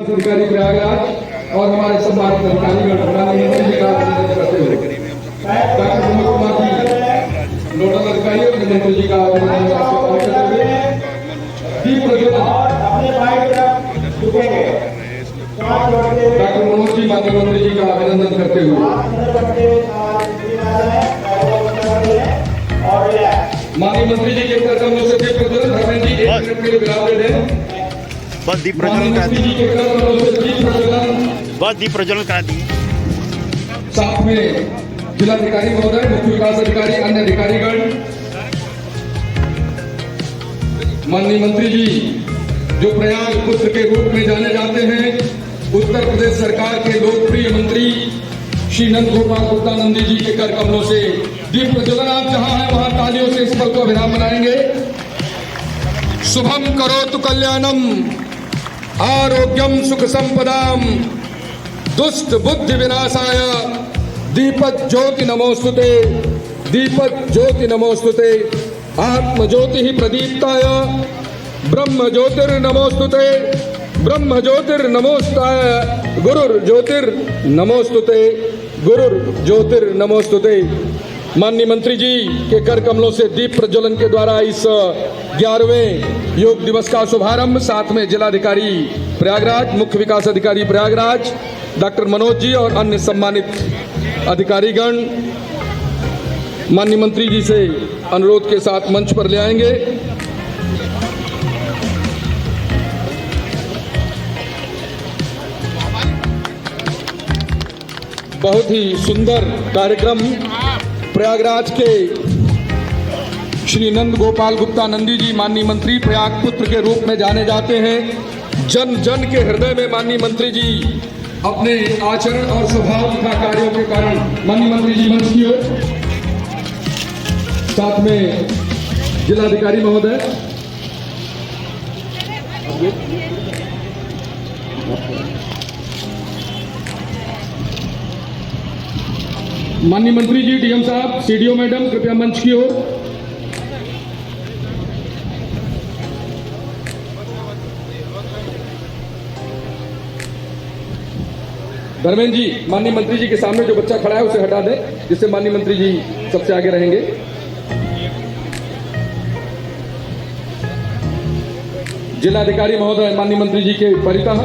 अधिकारी प्रयागराज और हमारे सम्मानित अधिकारीगण प्रधानमंत्री का अभिनंदन करते हुए डॉक्टर मनोज कुमार जी नोडल अधिकारी और मंत्री जी का अभिनंदन करते हुए दीप प्रज्वलन डॉक्टर मनोज जी माननीय मंत्री जी का अभिनंदन करते हुए माननीय मंत्री जी के कर्तव्यों से दीप प्रज्वलन धर्मेंद्र जी 1 मिनट के लिए विराम ले लें। बस दीप प्रज्वलन करा दिए, बस दीप प्रज्वलन करा दिए। साथ में जिलाधिकारी महोदय, मुख्य विकास अधिकारी, अन्य अधिकारीगण, माननीय मंत्री जी जो प्रयाग पुत्र के रूप में जाने जाते हैं, उत्तर प्रदेश सरकार के लोकप्रिय मंत्री श्री नंद गोपाल गुप्ता नंदी जी के कर कमलों से दीप प्रज्वलन आप जहां हैं वहां तालियों से इस पल को विराम बनाएंगे। शुभम करोतु कल्याणम आरोग्यम सुख संपदाम दुष्ट बुद्धि विनाशाय दीपक ज्योति नमोस्तुते, दीपक ज्योति नमोस्तुते, आत्म ज्योति ही प्रदीप्ताय ब्रह्म ज्योतिर्नमोस्तुते, ब्रह्म ज्योतिर्नमोस्ताय, गुरुर ज्योतिर्नमोस्तुते, गुरुर ज्योतिर्नमोस्तुते। माननीय मंत्री जी के कर कमलों से दीप प्रज्वलन के द्वारा इस 11वें योग दिवस का शुभारंभ, साथ में जिलाधिकारी प्रयागराज, मुख्य विकास अधिकारी प्रयागराज डॉक्टर मनोज जी और अन्य सम्मानित अधिकारीगण माननीय मंत्री जी से अनुरोध के साथ मंच पर ले आएंगे। बहुत ही सुंदर कार्यक्रम प्रयागराज के श्री नंद गोपाल गुप्ता नंदी जी माननीय मंत्री प्रयाग पुत्र के रूप में जाने जाते हैं। जन जन के हृदय में माननीय मंत्री जी अपने आचरण और स्वभाव तथा कार्यों के कारण माननीय मंत्री जी मंच की ओर, साथ में जिलाधिकारी महोदय, माननीय मंत्री जी, डीएम साहब, सीडीओ मैडम कृपया मंच की ओर। धर्मेंद्र जी, माननीय मंत्री जी के सामने जो बच्चा खड़ा है उसे हटा दें, जिससे माननीय मंत्री जी सबसे आगे रहेंगे। जिलाधिकारी महोदय माननीय मंत्री जी के परितः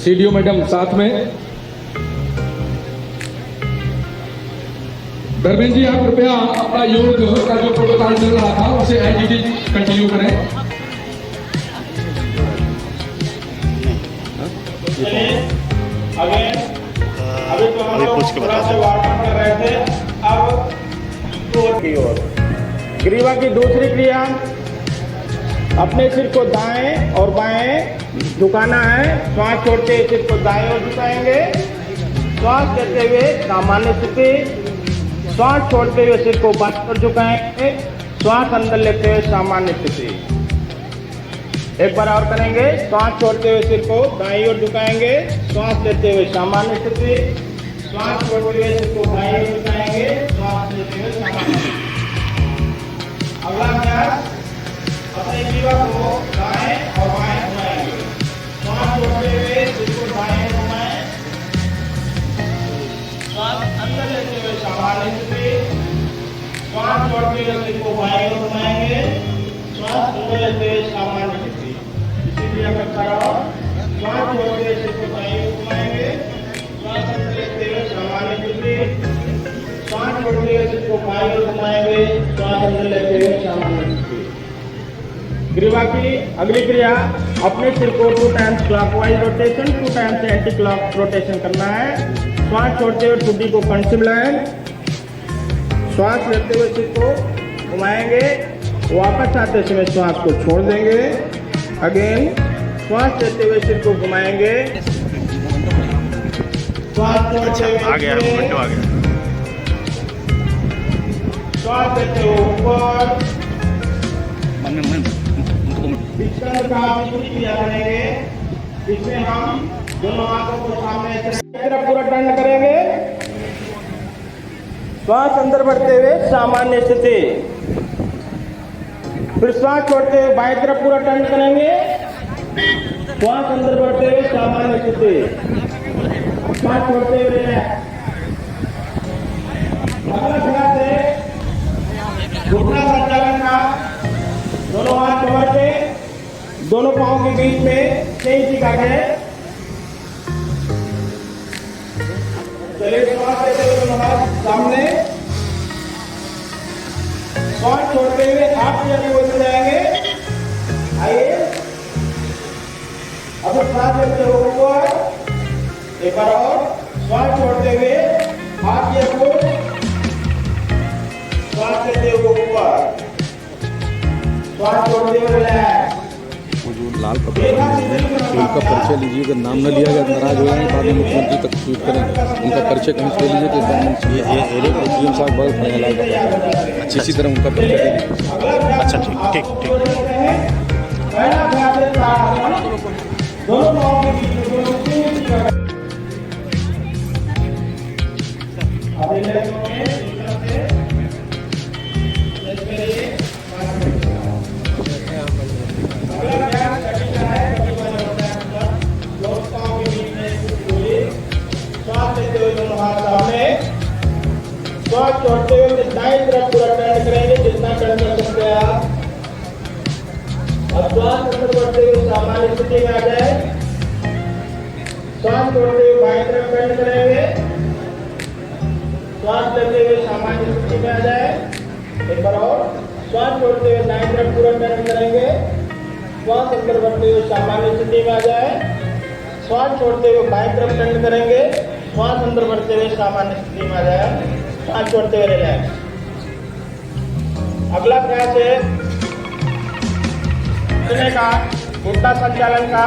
सीडीओ मैडम साथ में। धर्मेंद्र जी, आप कृपया अपना योग का जो प्रोटोकॉल चल रहा था उसे एज इट इज कंटिन्यू करें। अभी तो हम लोग थोड़ा सा वार्म कर रहे थे। अब की ओर ग्रीवा की दूसरी क्रिया, अपने सिर को दाएं और बाएं झुकाना है। श्वास छोड़ते हुए सिर को दाएं ओर झुकाएंगे, श्वास लेते हुए सामान्य स्थिति, श्वास छोड़ते हुए सिर को बाएं ओर झुकाएंगे, श्वास अंदर लेते हुए सामान्य स्थिति। एक बार और करेंगे, श्वास छोड़ते हुए सिर को दाईं ओर झुकाएंगे, श्वास लेते हुए सामान्य स्थिति, श्वास छोड़ते हुए सिर को दाईं ओर झुकाएंगे, श्वास लेते हुए सामान्य स्थिति। अगला अभ्यास, अपने जीवा को दाएं और बाएं घुमाएंगे, श्वास छोड़ते हुए सिर को दाएं ओर घुमाएं, श्वास अंदर लेते हुए सामान्य स्थिति, श्वास छोड़ते हुए सिर को बाएं ओर घुमाएंगे, श्वास अंदर लेते हुए सामान्य स्थिति। इसी क्रिया करता रहो, श्वास छोड़ते हुए सिर को दाएं ओर घुमाएंगे, श्वास अंदर लेते हुए सामान्य स्थिति, श्वास छोड़ते हुए सिर को बाएं ओर घुमाएंगे, श्वास अंदर लेते हुए सामान्य स्थिति। ग्रीवा की अगली क्रिया, अपने सिर को 2 times clockwise rotation, 2 times anti clock rotation करना है। श्वास छोड़ते हुए ठुड्डी को कंठ से मिलाएं, श्वास लेते हुए सिर को घुमाएंगे, वापस आते समय श्वास को छोड़ देंगे। अगेन श्वास लेते हुए सिर को घुमाएंगे, श्वास छोड़ते हुए आ गया, श्वास लेते हुए ऊपर क्रिया करेंगे। इसमें हम दोनों हाथों को सामने तरफ पूरा टर्न करेंगे। श्वास अंदर बढ़ते हुए सामान्य स्थिति। फिर श्वास छोड़ते हुए बाएं तरफ पूरा टर्न करेंगे। श्वास अंदर बढ़ते हुए सामान्य स्थिति। श्वास छोड़ते हुए अगला अभ्यास है घुटना संचालन का। दोनों हाथ कमर पे, दोनों पांव के बीच में 6 इंच का गैप। चलिए श्वास लेते हुए दोनों हाथ सामने। श्वास छोड़ते हुए हाथ की ओर जाएंगे। आइए अब श्वास लेते हुए ऊपर, एक बार और श्वास छोड़ते हुए हाथ की ओर, श्वास लेते हुए ऊपर, श्वास छोड़ते हुए रिलैक्स। वो जो लाल कपड़ा उनका परिचय लीजिए, अगर नाम न लिया गया नाराज हो जाएंगे, बाद में मुख्यमंत्री तक ट्वीट करें। उनका परिचय कहीं से ले लीजिए तो सीएम साहब बहुत खड़े हैं लाल कपड़ा। अच्छा, इसी तरह उनका परिचय ले लीजिए। अच्छा, ठीक। पहला अभ्यास है दोनों पांव के बीच में दोनों 3 इंच का गैप। अब इन लेगों में श्वास छोड़ते हुए दाएं तरफ पूरा टर्न करेंगे, जितना टर्न कर सकते हैं आप। अब श्वास अंदर बढ़ते हुए सामान्य स्थिति में आ जाए। श्वास छोड़ते हुए बाएं तरफ टर्न करेंगे। श्वास लेते हुए सामान्य स्थिति में आ जाए। एक बार और श्वास छोड़ते हुए दाएं तरफ पूरा टर्न करेंगे। श्वास अंदर बढ़ते हुए सामान्य स्थिति में आ जाए। श्वास छोड़ते हुए बाएं तरफ टर्न करेंगे। श्वास अंदर बढ़ते हुए सामान्य स्थिति में आ जाए। श्वास छोड़ते हुए रिलैक्स। अगला प्रयास है घुटने का, घुटना संचालन का।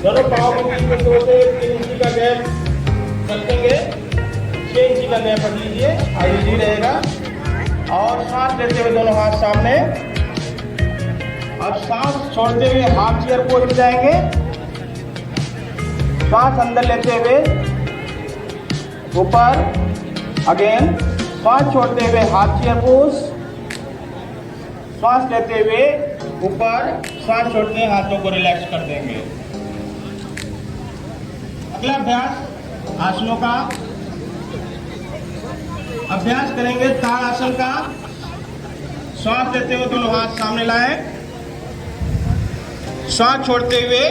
दोनों पाँव के बीच में 2 से 3 इंच का गैप रखेंगे। 6 इंच का गैप रख लीजिए, इजी रहेगा। और सांस लेते हुए दोनों हाथ सामने। अब सांस छोड़ते हुए हाफ चेयर को हिल जाएंगे। सांस अंदर लेते हुए ऊपर, अगेन श्वास छोड़ते हुए हाथ चेयर पोज। श्वास लेते हुए ऊपर, श्वास छोड़ते हुए हाथों को रिलैक्स कर देंगे। अगला अभ्यास आसनों का। अभ्यास करेंगे ताड़ आसन का। श्वास लेते हुए दोनों हाथ सामने लाएं। श्वास छोड़ते हुए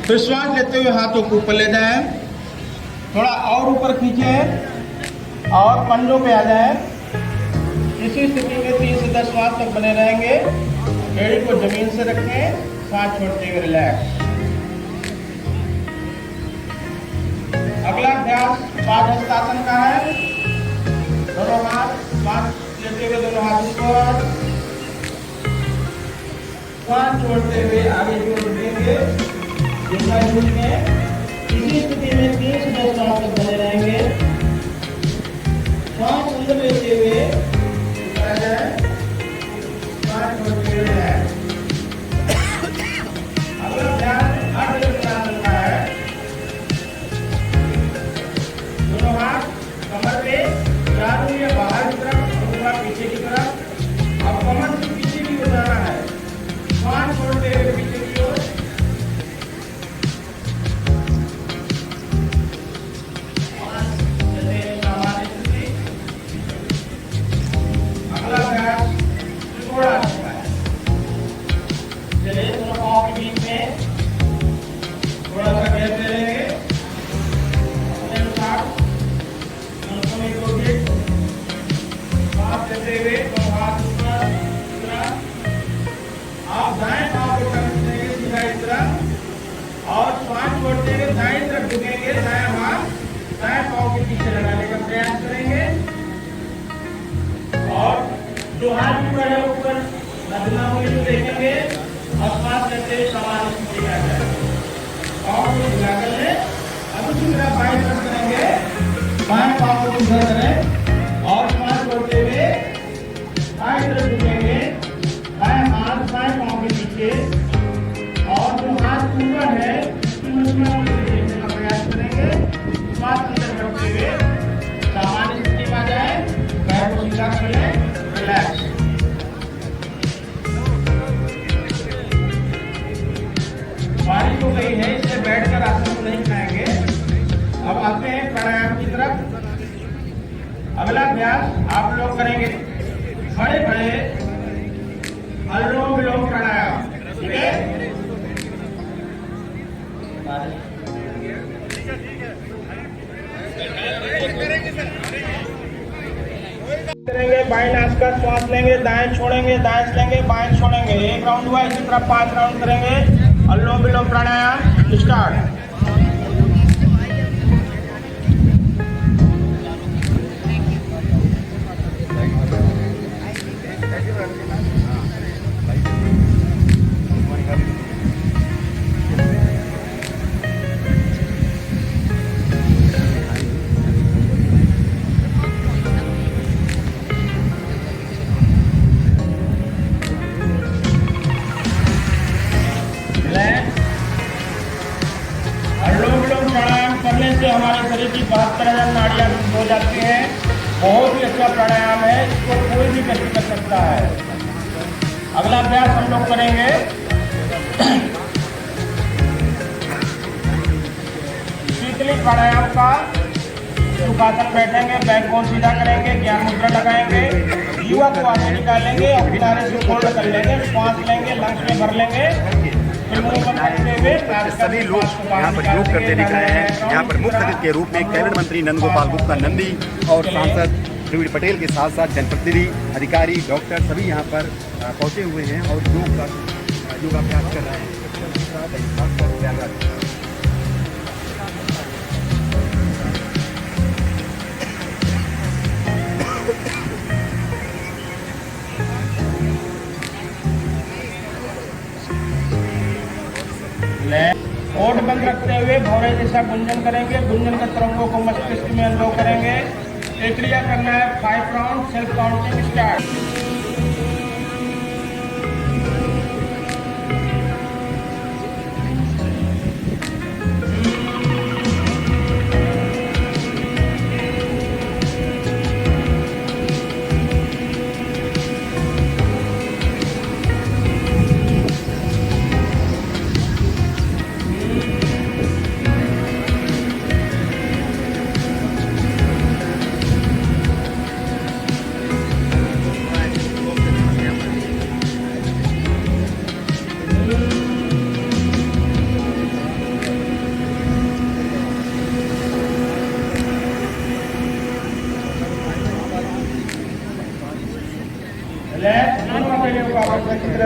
फिर श्वास लेते हुए हाथों को ऊपर ले जाएं। थोड़ा और ऊपर खींचे और पंजों पे आ जाए। इसी स्थिति में 3 से 10 श्वास तक बने रहेंगे। एड़ी को जमीन से रखें, सांस छोड़ते हुए रिलैक्स। अगला अभ्यास पादहस्तासन का है। दोनों हाथ श्वास लेते हुए दोनों हाथ ऊपर, श्वास छोड़ते हुए आगे की ओर बढ़ेंगे। इसी स्थिति में 3 से 10 श्वास तक बने रहेंगे। श्वास अंदर लेते हुए ऊपर आ जाए, श्वास छोड़ते हुए रिलैक्स। अगला अभ्यास अर्धचक्रासन का है। दोनों हाथ कमर पे, चारों या बाहर की तरफ, अंगूठा पीछे की तरफ। अब कमर से पीछे की ओर जाना है। श्वास छोड़ते हुए पीछे की ओर। और श्वास छोड़ते हुए दाएं तरफ झुकेंगे। दायां हाथ दाएं पांव के पीछे लगाने का प्रयास करेंगे। और जो हाथ ऊपर है ऊपर नगमा को देखेंगे और श्वास लेते हुए सामान्य स्थिति में आ जाए। पांव को हिलाकर ले। अब उसी तरह बाएं तरफ करेंगे। बाएं पांव को सीधा करें और श्वास छोड़ते हुए दाएं तरफ झुकेंगे। दाएं हाथ दाएं पांव के पीछे और जो हाथ ऊपर है उसकी मुद्रा को देखने का प्रयास करेंगे। श्वास अंदर हो गई है, इसलिए बैठकर आसन को नहीं खाएंगे। अब आते हैं प्राणायाम की तरफ। अगला अभ्यास आप लोग करेंगे बड़े बड़े अनुलोम विलोम प्राणायाम, ठीक है। करेंगे बाएं नाक का श्वास लेंगे, दाएं छोड़ेंगे, दाएं लेंगे, बाएं छोड़ेंगे। एक राउंड हुआ, इसी तरह 5 राउंड करेंगे। अनुलोम विलोम प्राणायाम स्टार्ट। करने से हमारे शरीर की 72,000 नाड़ियाँ हो जाती हैं। बहुत ही अच्छा प्राणायाम है, इसको कोई भी व्यक्ति कर सकता है। अगला अभ्यास हम लोग करेंगे शीतली प्राणायाम का। सुखासन बैठेंगे, बैकबोन सीधा करेंगे, ज्ञान मुद्रा लगाएंगे, युवा को आगे निकालेंगे और किनारे से फोल्ड कर लेंगे, श्वास लेंगे, लंग्स में भर लेंगे। सभी लोग यहाँ पर योग करते दिख रहे हैं। यहाँ पर मुख्य अतिथि के रूप में कैबिनेट मंत्री नंदगोपाल गुप्ता नंदी और सांसद द्रविड़ पटेल के साथ साथ जनप्रतिनिधि, अधिकारी, डॉक्टर सभी यहाँ पर पहुँचे हुए हैं और योगाभ्यास कर रहे हैं। ओठ बंद रखते हुए भौरे जैसा गुंजन करेंगे। गुंजन के तरंगों को मस्तिष्क में अनुभव करेंगे। एक क्रिया करना है 5 राउंड, सेल्फ काउंटिंग स्टार्ट।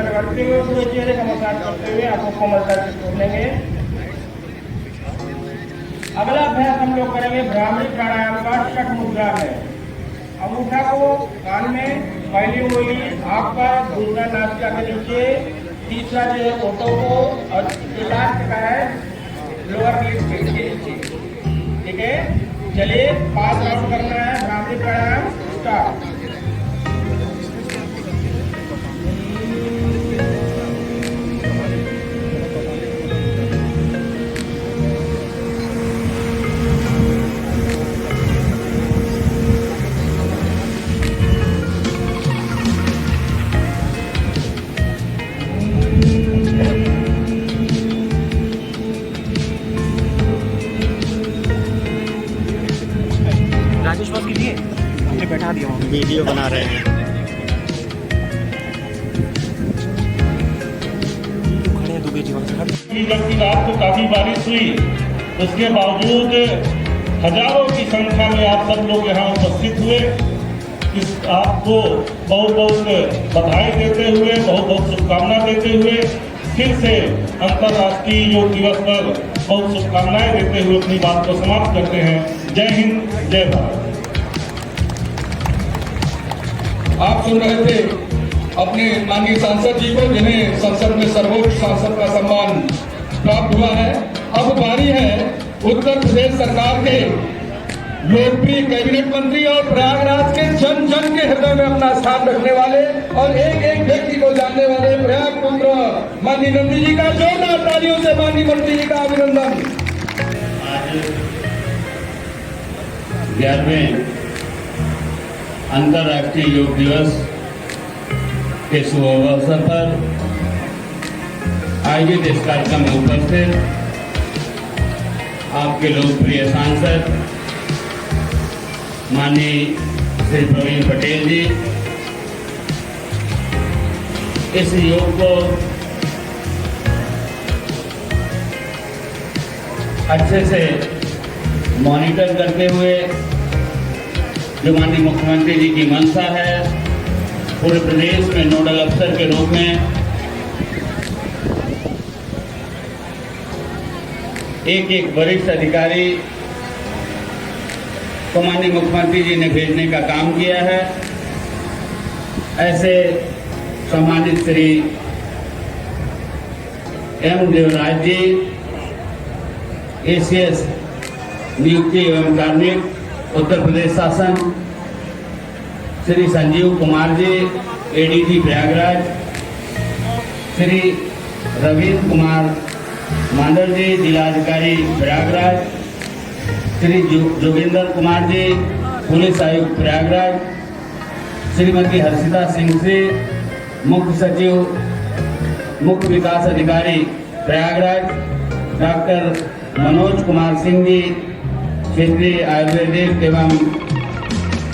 करते हुए पूरे चेहरे का मसाज करते हुए आंखों को मसाज से छोड़ लेंगे। अगला अभ्यास हम लोग करेंगे भ्रामरी प्राणायाम का छठ मुद्रा में। अंगूठा को कान में, पहली उंगली आंख पर, दूसरा नासिका के नीचे, तीसरा जो है होठों को और लास्ट का है लोअर लिप के नीचे, ठीक है। चलिए 5 राउंड करना है भ्रामरी प्राणायाम स्टार्ट। बैठा दिया, वीडियो बना रहे हैं। की रात को काफी बारिश हुई, उसके बावजूद हजारों की संख्या में आप सब लोग यहाँ उपस्थित हुए। इस आपको बहुत बहुत बधाई देते हुए, बहुत बहुत शुभकामना देते हुए, फिर से अंतर्राष्ट्रीय योग दिवस पर बहुत शुभकामनाएं देते हुए अपनी बात को समाप्त करते हैं। जय हिंद, जय भारत। आप सुन रहे थे अपने माननीय सांसद जी को, जिन्हें संसद में सर्वोच्च सांसद का सम्मान प्राप्त हुआ है। अब बारी है उत्तर प्रदेश सरकार के लोकप्रिय कैबिनेट मंत्री और प्रयागराज के जन जन के हृदय में अपना स्थान रखने वाले और एक एक व्यक्ति को जानने वाले प्रयाग पुत्र माननीय नंदी जी का जोरदार तालियों से माननीय मंत्री जी का अभिनंदन। आज 11वें अंतर्राष्ट्रीय योग दिवस के शुभ अवसर पर आयोजित इस कार्यक्रम में उपस्थित आपके लोकप्रिय सांसद माननीय श्री प्रवीण पटेल जी, इस योग को अच्छे से मॉनिटर करते हुए जो माननीय मुख्यमंत्री जी की मंशा है, पूरे प्रदेश में नोडल अफसर के रूप में एक वरिष्ठ अधिकारी को माननीय मुख्यमंत्री जी ने भेजने का काम किया है। ऐसे सम्मानित श्री एम देवराज जी, एसीएस नियुक्ति एवं कार्मिक उत्तर प्रदेश शासन, श्री संजीव कुमार जी, एडीजी प्रयागराज, श्री रवींद्र कुमार मांडल जी, जिलाधिकारी प्रयागराज, श्री जोगिंदर कुमार जी, पुलिस आयुक्त प्रयागराज, श्रीमती हर्षिता सिंह जी, मुख्य सचिव मुख्य विकास अधिकारी प्रयागराज, डॉक्टर मनोज कुमार सिंह जी, क्षेत्रीय आयुर्वेदिक एवं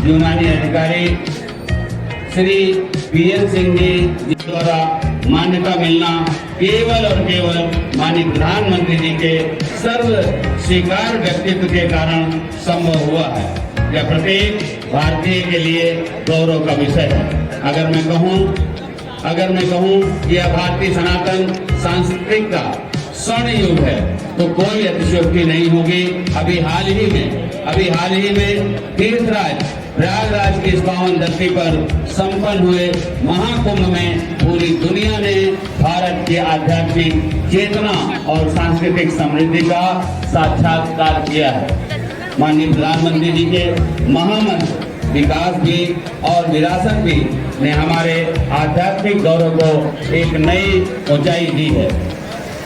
यूनानी अधिकारी, श्री पीएन सिंह जी द्वारा मान्यता मिलना केवल और केवल माननीय प्रधानमंत्री जी के सर्व स्वीकार व्यक्तित्व के कारण संभव हुआ है। यह प्रत्येक भारतीय के लिए गौरव का विषय है। अगर मैं कहूं कि यह भारतीय सनातन संस्कृति का स्वर्ण युग है तो कोई अतिशयोक्ति नहीं होगी। अभी हाल ही में तीर्थराज प्रयागराज की इस पावन धरती पर संपन्न हुए महाकुंभ में पूरी दुनिया ने भारत की आध्यात्मिक चेतना और सांस्कृतिक समृद्धि का साक्षात्कार किया है। माननीय प्रधानमंत्री जी के महामंत्र विकास भी और विरासत भी ने हमारे आध्यात्मिक गौरव को एक नई ऊंचाई दी है,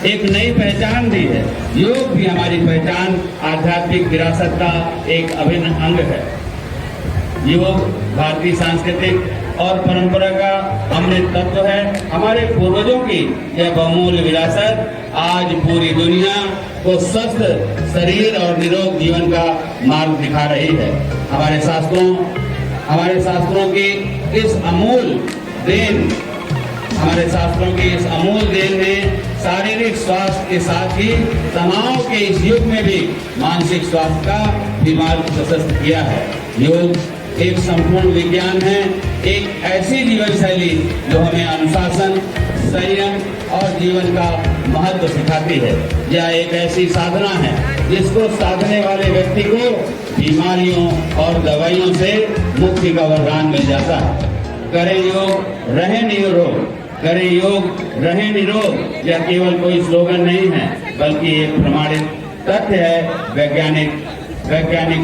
एक नई पहचान दी है। योग भी हमारी पहचान, आध्यात्मिक विरासत का एक अभिन्न अंग है। योग भारतीय सांस्कृतिक और परंपरा का अमृत तत्व है। हमारे पूर्वजों की यह बहुमूल्य विरासत आज पूरी दुनिया को स्वस्थ शरीर और निरोग जीवन का मार्ग दिखा रही है। हमारे शास्त्रों की इस अमूल देन ने शारीरिक स्वास्थ्य के साथ ही तनाव के इस युग में भी मानसिक स्वास्थ्य का भी मार्ग प्रशस्त किया है। योग एक संपूर्ण विज्ञान है, एक ऐसी जीवन शैली जो हमें अनुशासन, संयम और जीवन का महत्व सिखाती है। यह एक ऐसी साधना है जिसको साधने वाले व्यक्ति को बीमारियों और दवाइयों से मुक्ति का वरदान मिल जाता है। करें योग, रहें निरोग। करें योग, रहें निरोग। यह केवल कोई स्लोगन नहीं है बल्कि एक प्रमाणित तथ्य है, वैज्ञानिक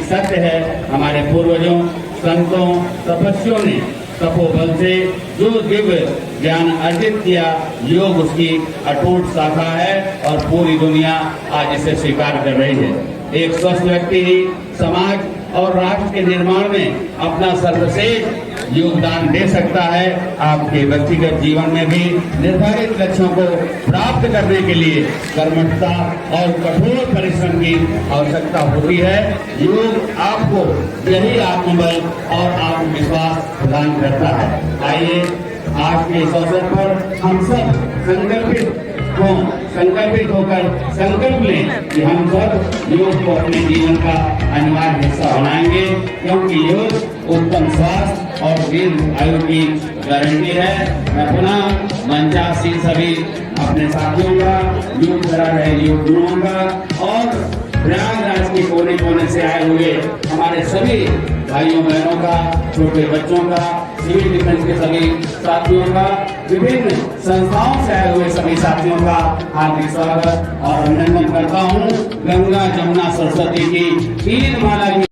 सत्य है। हमारे पूर्वजों, संतों, तपस्वियों ने तपोबल से जो दिव्य ज्ञान अर्जित किया, योग उसकी अटूट शाखा है और पूरी दुनिया आज इसे स्वीकार कर रही है। एक स्वस्थ व्यक्ति ही समाज और राष्ट्र के निर्माण में अपना सर्वश्रेष्ठ योगदान दे सकता है। आपके व्यक्तिगत जीवन में भी निर्धारित लक्ष्यों को प्राप्त करने के लिए कर्मठता और कठोर परिश्रम की आवश्यकता होती है। योग आपको यही आत्मबल और आत्मविश्वास प्रदान करता है। आइए आज के इस अवसर पर हम सब संकल्पित होकर संकल्प लें कि हम सब योग को अपने जीवन का अनिवार्य हिस्सा बनाएंगे, क्योंकि योग उत्तम स्वास्थ्य और दीर्घ आयु की गारंटी है। मैं पुनः मंचासीन सभी अपने साथियों का, योग करा रहे योग गुरुओं का और प्रयागराज के कोने कोने से आए हुए हमारे सभी भाइयों बहनों का, छोटे बच्चों का, सिविल डिफेंस के सभी साथियों का, विभिन्न संस्थाओं से आए हुए सभी साथियों का हार्दिक स्वागत और अभिनंदन करता हूँ। गंगा, जमुना, सरस्वती की तीन माला की